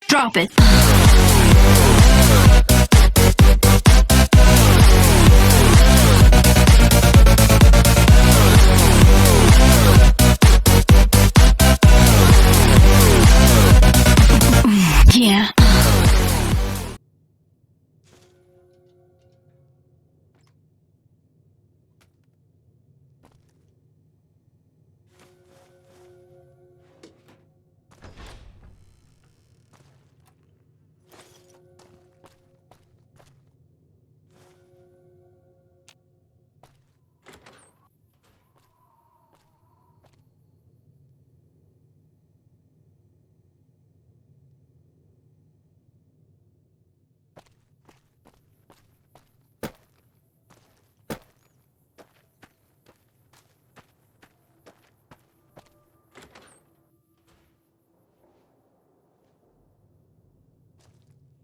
Drop it. Yeah.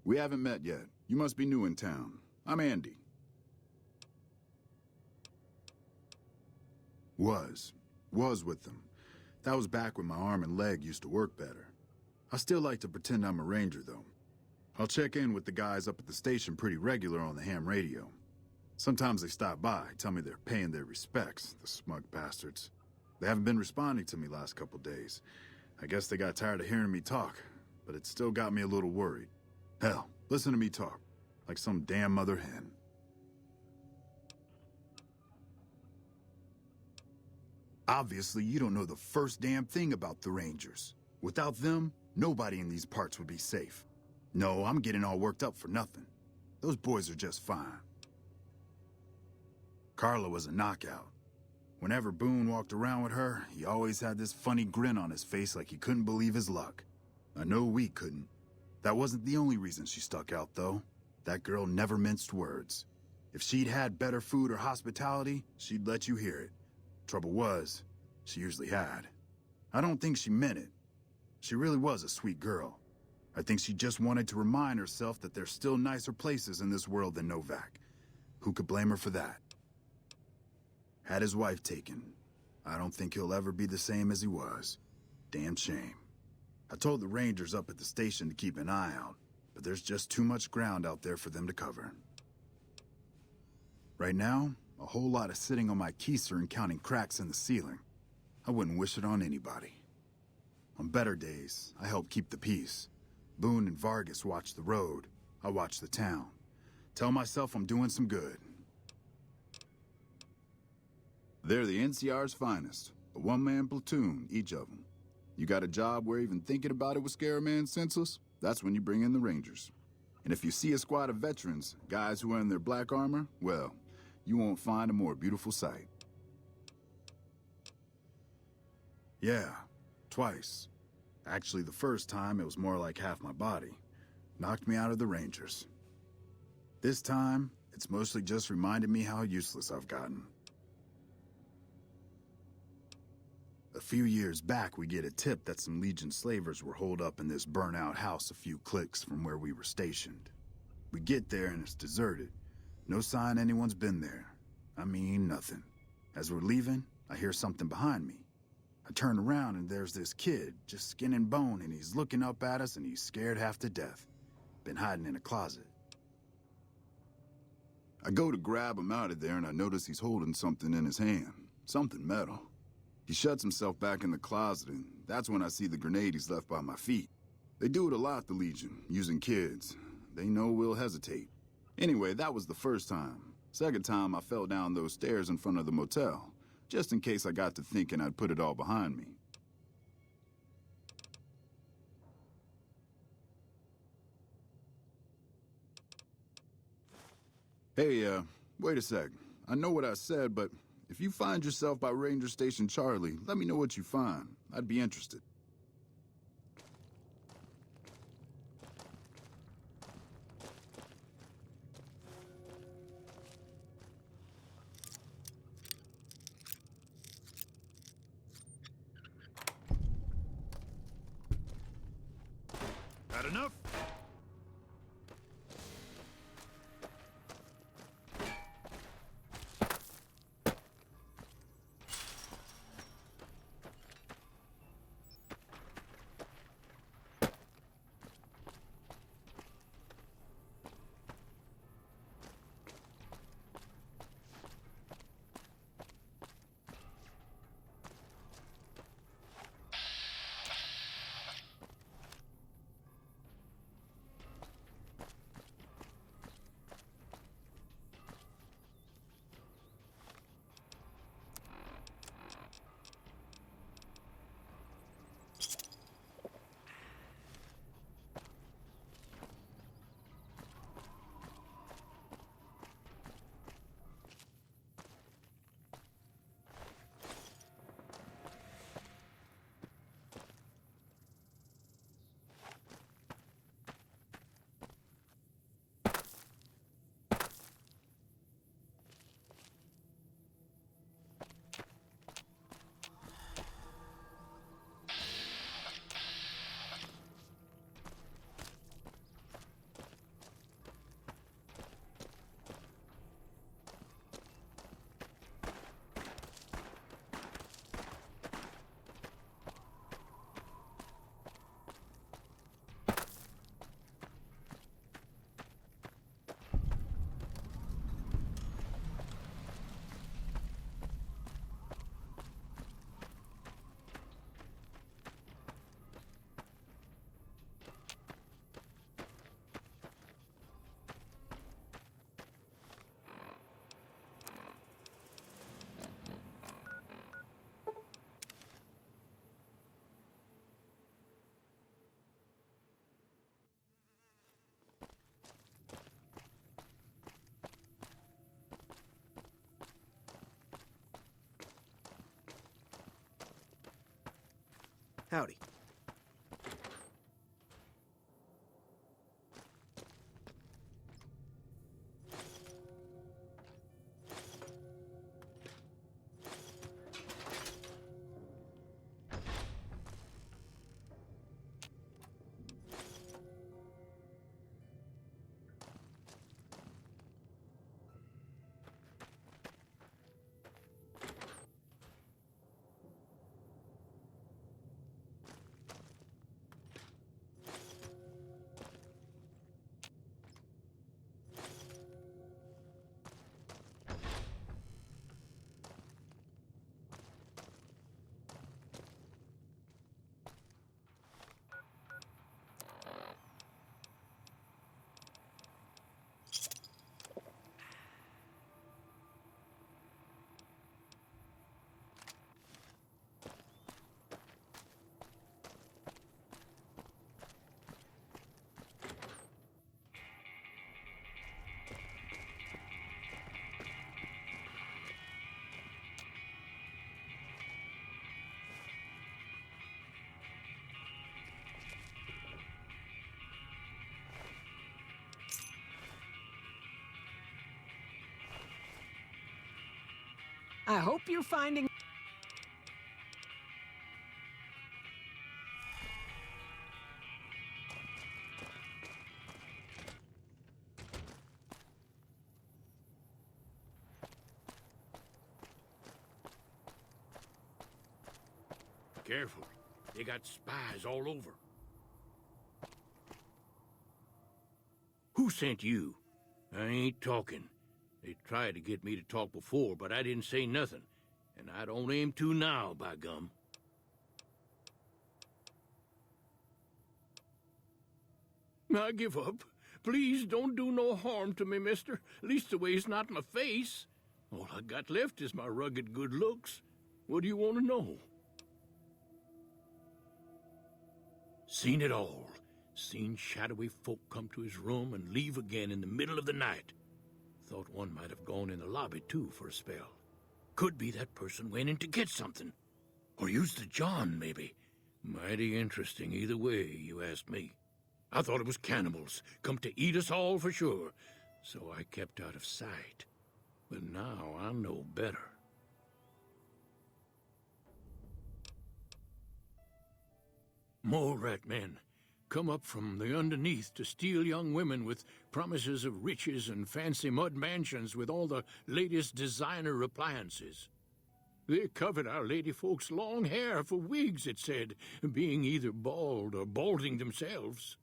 We haven't met yet. You must be new in town. I'm Andy. Was with them. That was back when my arm and leg used to work better. I still like to pretend I'm a ranger, though. I'll check in with the guys up at the station pretty regular on the ham radio. Sometimes they stop by, tell me they're paying their respects, the smug bastards. They haven't been responding to me last couple days. I guess they got tired of hearing me talk, but it still got me a little worried. Hell, listen to me talk, like some damn mother hen. Obviously, you don't know the first damn thing about the Rangers. Without them, nobody in these parts would be safe. No, I'm getting all worked up for nothing. Those boys are just fine. Carla was a knockout. Whenever Boone walked around with her, he always had this funny grin on his face like he couldn't believe his luck. I know we couldn't. That wasn't the only reason she stuck out, though. That girl never minced words. If she'd had better food or hospitality, she'd let you hear it. Trouble was, she usually had. I don't think she meant it. She really was a sweet girl. I think she just wanted to remind herself that there's still nicer places in this world than Novak. Who could blame her for that? Had his wife taken. I don't think he'll ever be the same as he was. Damn shame. I told the Rangers up at the station to keep an eye out, but there's just too much ground out there for them to cover. Right now, a whole lot of sitting on my keister and counting cracks in the ceiling. I wouldn't wish it on anybody. On better days, I help keep the peace. Boone and Vargas watch the road. I watch the town. Tell myself I'm doing some good. They're the NCR's finest. A one-man platoon, each of them. You got a job where even thinking about it would scare a man senseless? That's when you bring in the Rangers. And if you see a squad of veterans, guys who are in their black armor, well, you won't find a more beautiful sight. Yeah, twice. Actually, the first time, it was more like half my body. Knocked me out of the Rangers. This time, it's mostly just reminded me how useless I've gotten. A few years back, we get a tip that some Legion slavers were holed up in this burnt-out house a few clicks from where we were stationed. We get there and it's deserted. No sign anyone's been there. I mean, nothing. As we're leaving, I hear something behind me. I turn around and there's this kid, just skin and bone, and he's looking up at us and he's scared half to death. Been hiding in a closet. I go to grab him out of there and I notice he's holding something in his hand. Something metal. He shuts himself back in the closet, and that's when I see the grenade he's left by my feet. They do it a lot, the Legion, using kids. They know we'll hesitate. Anyway, that was the first time. Second time, I fell down those stairs in front of the motel, just in case I got to thinking I'd put it all behind me. Hey, wait a sec. I know what I said, but if you find yourself by Ranger Station Charlie, let me know what you find. I'd be interested. Had enough? Howdy. I hope you're finding... Careful. They got spies all over. Who sent you? I ain't talking. They tried to get me to talk before, but I didn't say nothing. And I don't aim to now, by gum. I give up. Please don't do no harm to me, mister. Leastways not my face. All I got left is my rugged good looks. What do you want to know? Seen it all. Seen shadowy folk come to his room and leave again in the middle of the night. Thought one might have gone in the lobby, too, for a spell. Could be that person went in to get something. Or used the John, maybe. Mighty interesting either way, you ask me. I thought it was cannibals, come to eat us all for sure. So I kept out of sight. But now I know better. More rat men come up from the underneath to steal young women with promises of riches and fancy mud mansions with all the latest designer appliances. They covered our lady folks' long hair for wigs, it said, being either bald or balding themselves.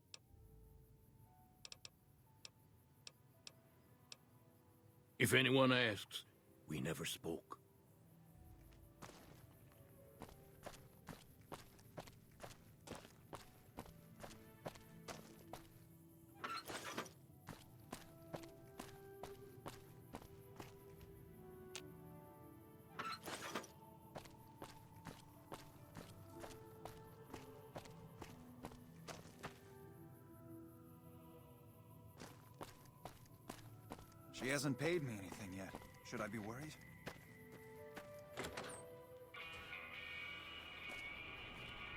If anyone asks, we never spoke. She hasn't paid me anything yet. Should I be worried?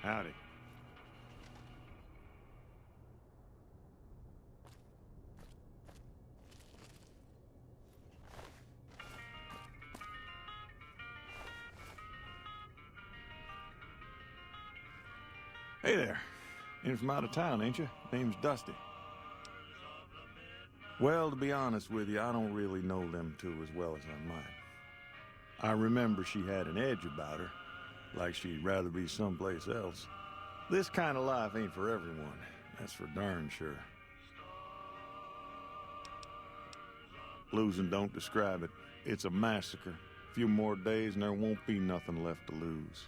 Howdy. Hey there. In from out of town, ain't you? Name's Dusty. Well, to be honest with you, I don't really know them two as well as I might. I remember she had an edge about her, like she'd rather be someplace else. This kind of life ain't for everyone, that's for darn sure. Losing don't describe it. It's a massacre. A few more days and there won't be nothing left to lose.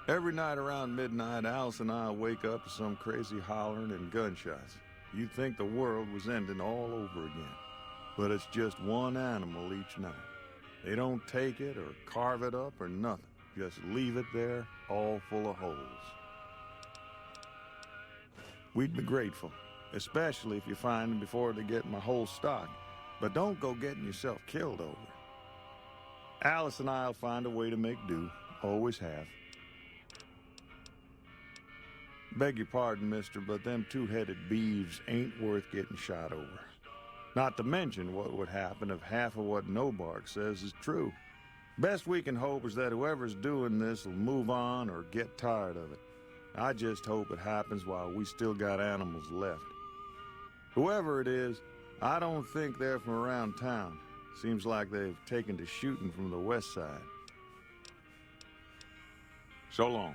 Every night around midnight, Alice and I wake up to some crazy hollering and gunshots. You'd think the world was ending all over again. But it's just one animal each night. They don't take it or carve it up or nothing. Just leave it there, all full of holes. We'd be grateful, especially if you find them before they get my whole stock. But don't go getting yourself killed over it. Alice and I'll find a way to make do. Always have. Beg your pardon, mister, but them two-headed beeves ain't worth getting shot over. Not to mention what would happen if half of what Nobark says is true. Best we can hope is that whoever's doing this will move on or get tired of it. I just hope it happens while we still got animals left. Whoever it is, I don't think they're from around town. Seems like they've taken to shooting from the west side. So long.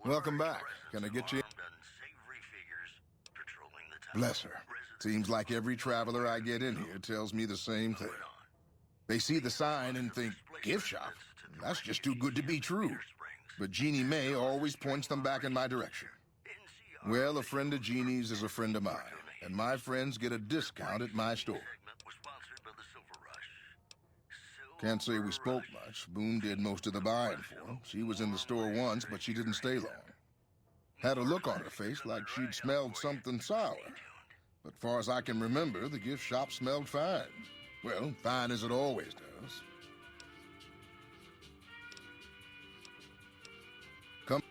Welcome back. Can I get you? Bless her. Seems like every traveler I get in here tells me the same thing. They see the sign and think, gift shop? That's just too good to be true. But Jeannie May always points them back in my direction. Well, a friend of Jeannie's is a friend of mine, and my friends get a discount at my store. Can't say we spoke much. Boone did most of the buying for him. She was in the store once, but she didn't stay long. Had a look on her face like she'd smelled something sour. But far as I can remember, the gift shop smelled fine. Well, fine as it always does. Come.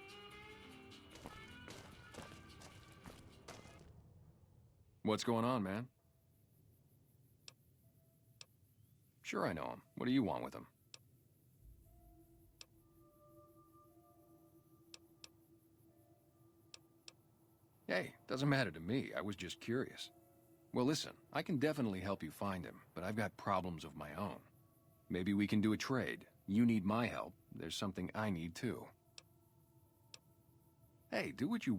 What's going on, man? Sure, I know him. What do you want with him? Hey, doesn't matter to me. I was just curious. Well, listen, I can definitely help you find him, but I've got problems of my own. Maybe we can do a trade. You need my help. There's something I need, too. Hey, do what you...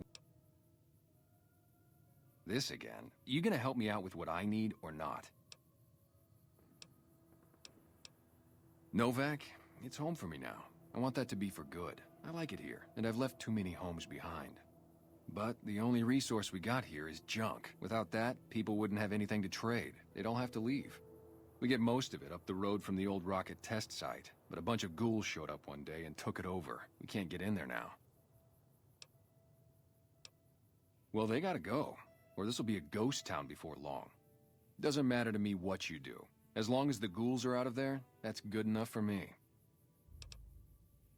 This again? You gonna help me out with what I need or not? Novak, it's home for me now. I want that to be for good. I like it here, and I've left too many homes behind. But the only resource we got here is junk. Without that, people wouldn't have anything to trade. They'd all have to leave. We get most of it up the road from the old rocket test site, but a bunch of ghouls showed up one day and took it over. We can't get in there now. Well, they gotta go, or this'll be a ghost town before long. Doesn't matter to me what you do. As long as the ghouls are out of there, that's good enough for me.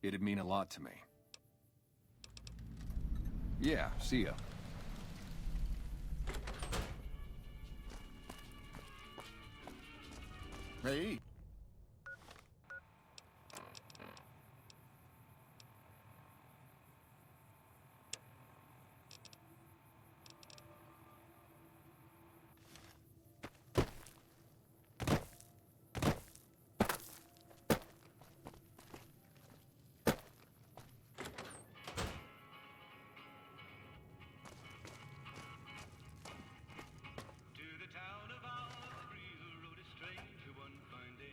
It'd mean a lot to me. Yeah, see ya. Hey. To the town of Albury, who rode a stranger one fine day.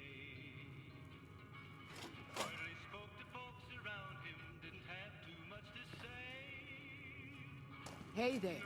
Hey there.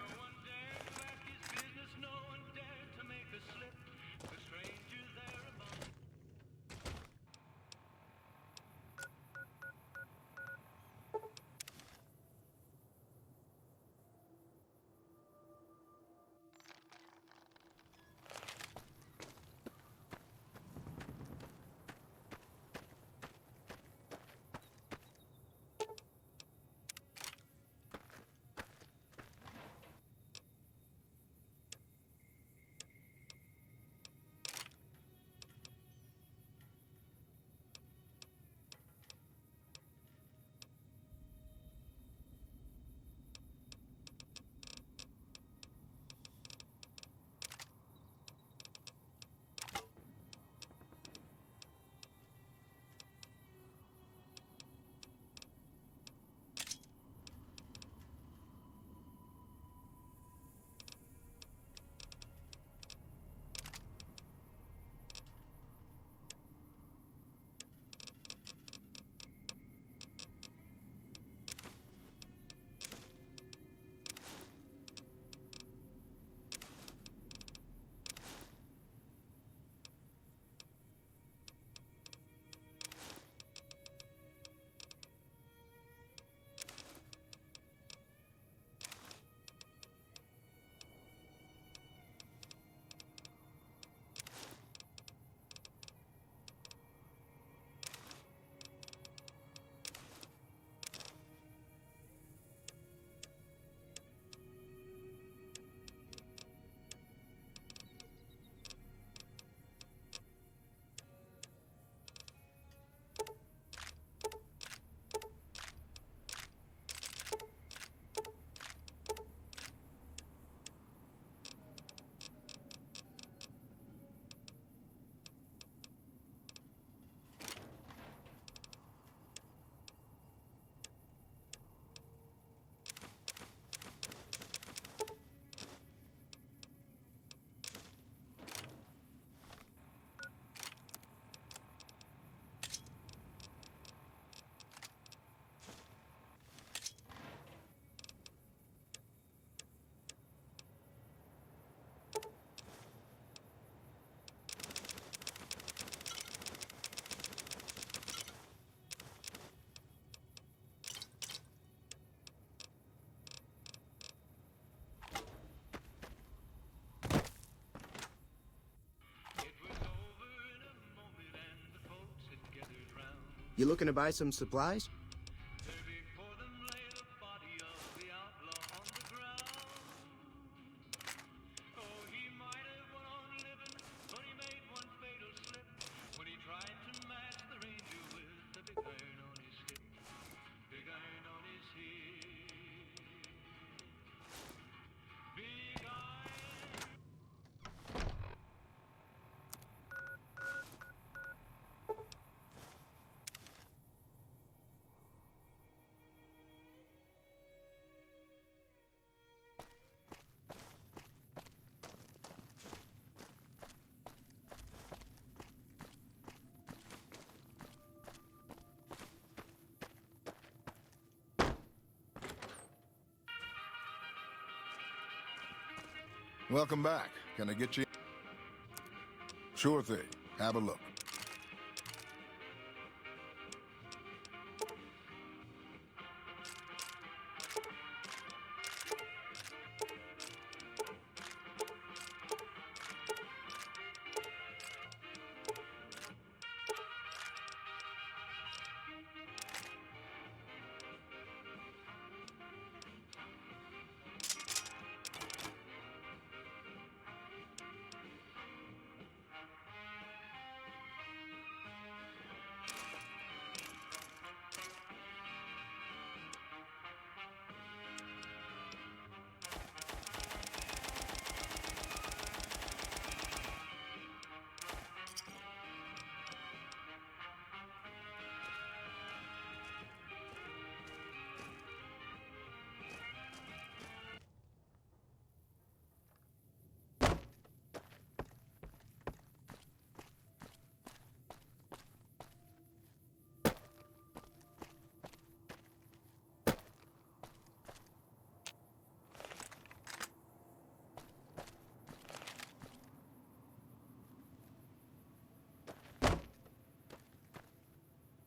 You looking to buy some supplies? Welcome back. Can I get you? Sure thing. Have a look.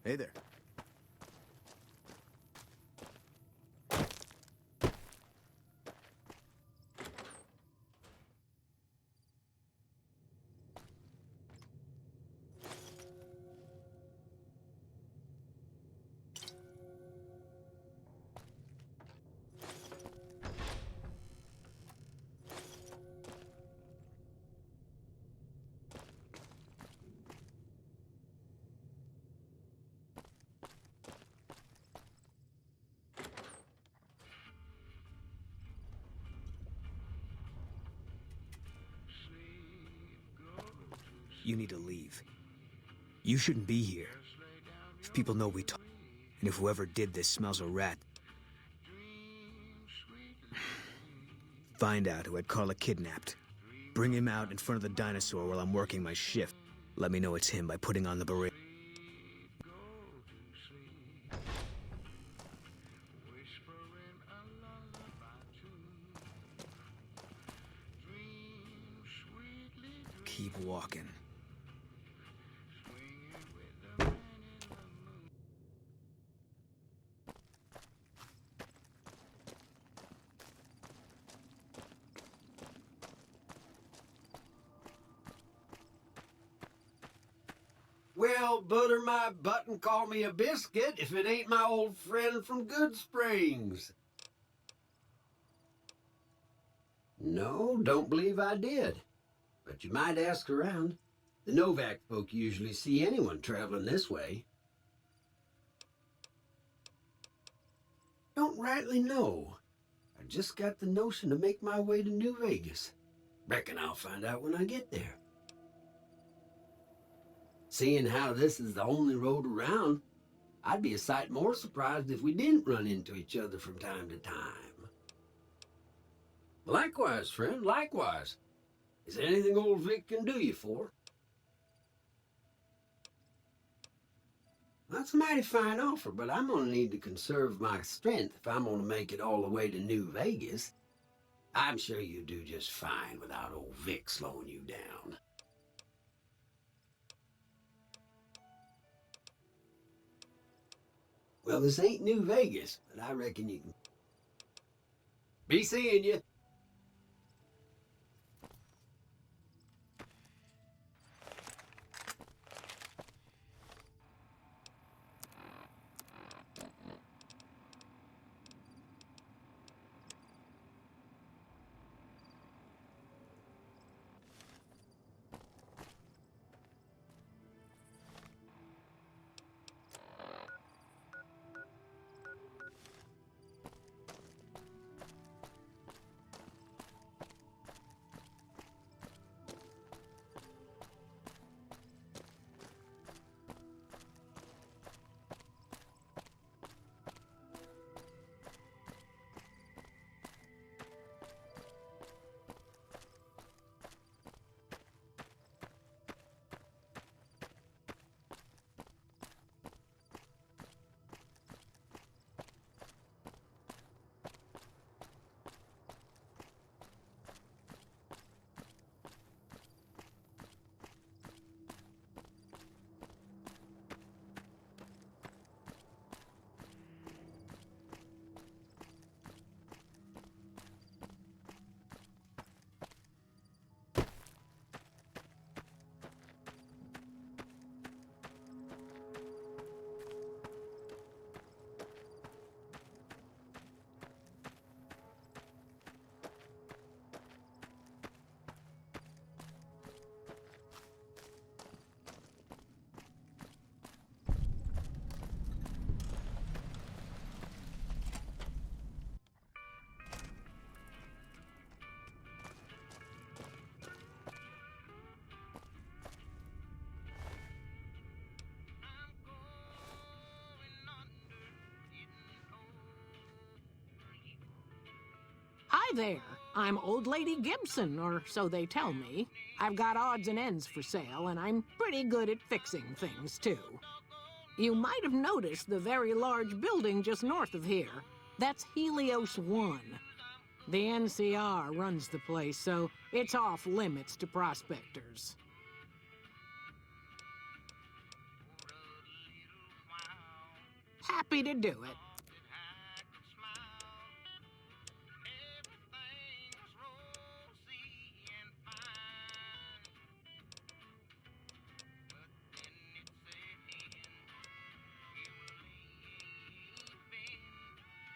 Hey there. You need to leave. You shouldn't be here. If people know we talk, and if whoever did this smells a rat, find out who had Carla kidnapped. Bring him out in front of the dinosaur while I'm working my shift. Let me know it's him by putting on the beret. Keep walking. Well, butter my butt and call me a biscuit if it ain't my old friend from Good Springs. No, don't believe I did. But you might ask around. The Novak folk usually see anyone traveling this way. Don't rightly know. I just got the notion to make my way to New Vegas. Reckon I'll find out when I get there. Seeing how this is the only road around, I'd be a sight more surprised if we didn't run into each other from time to time. Likewise, friend, likewise. Is there anything old Vic can do you for? That's a mighty fine offer, but I'm gonna need to conserve my strength if I'm gonna make it all the way to New Vegas. I'm sure you do just fine without old Vic slowing you down. Well, this ain't New Vegas, but I reckon you can. Be seeing you. Hi there. I'm Old Lady Gibson, or so they tell me. I've got odds and ends for sale, and I'm pretty good at fixing things, too. You might have noticed the very large building just north of here. That's Helios 1. The NCR runs the place, so it's off limits to prospectors. happy to do it.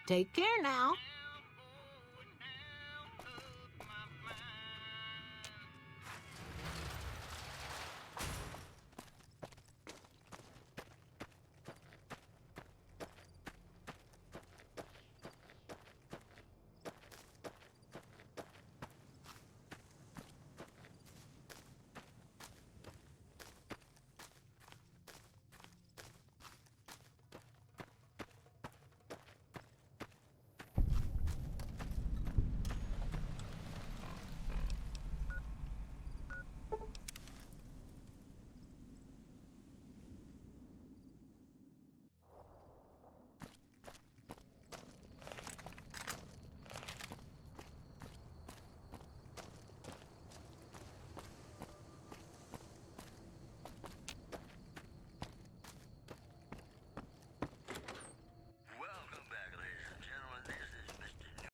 Take care now.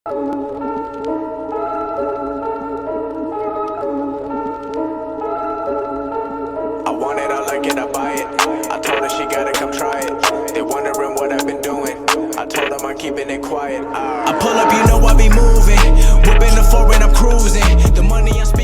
I want it, I like it, I buy it. I told her she gotta come try it. They wondering what I've been doing. I told them I'm keeping it quiet. I pull up, you know I be moving. Whipping the foreign, I'm cruising. The money I'm spending.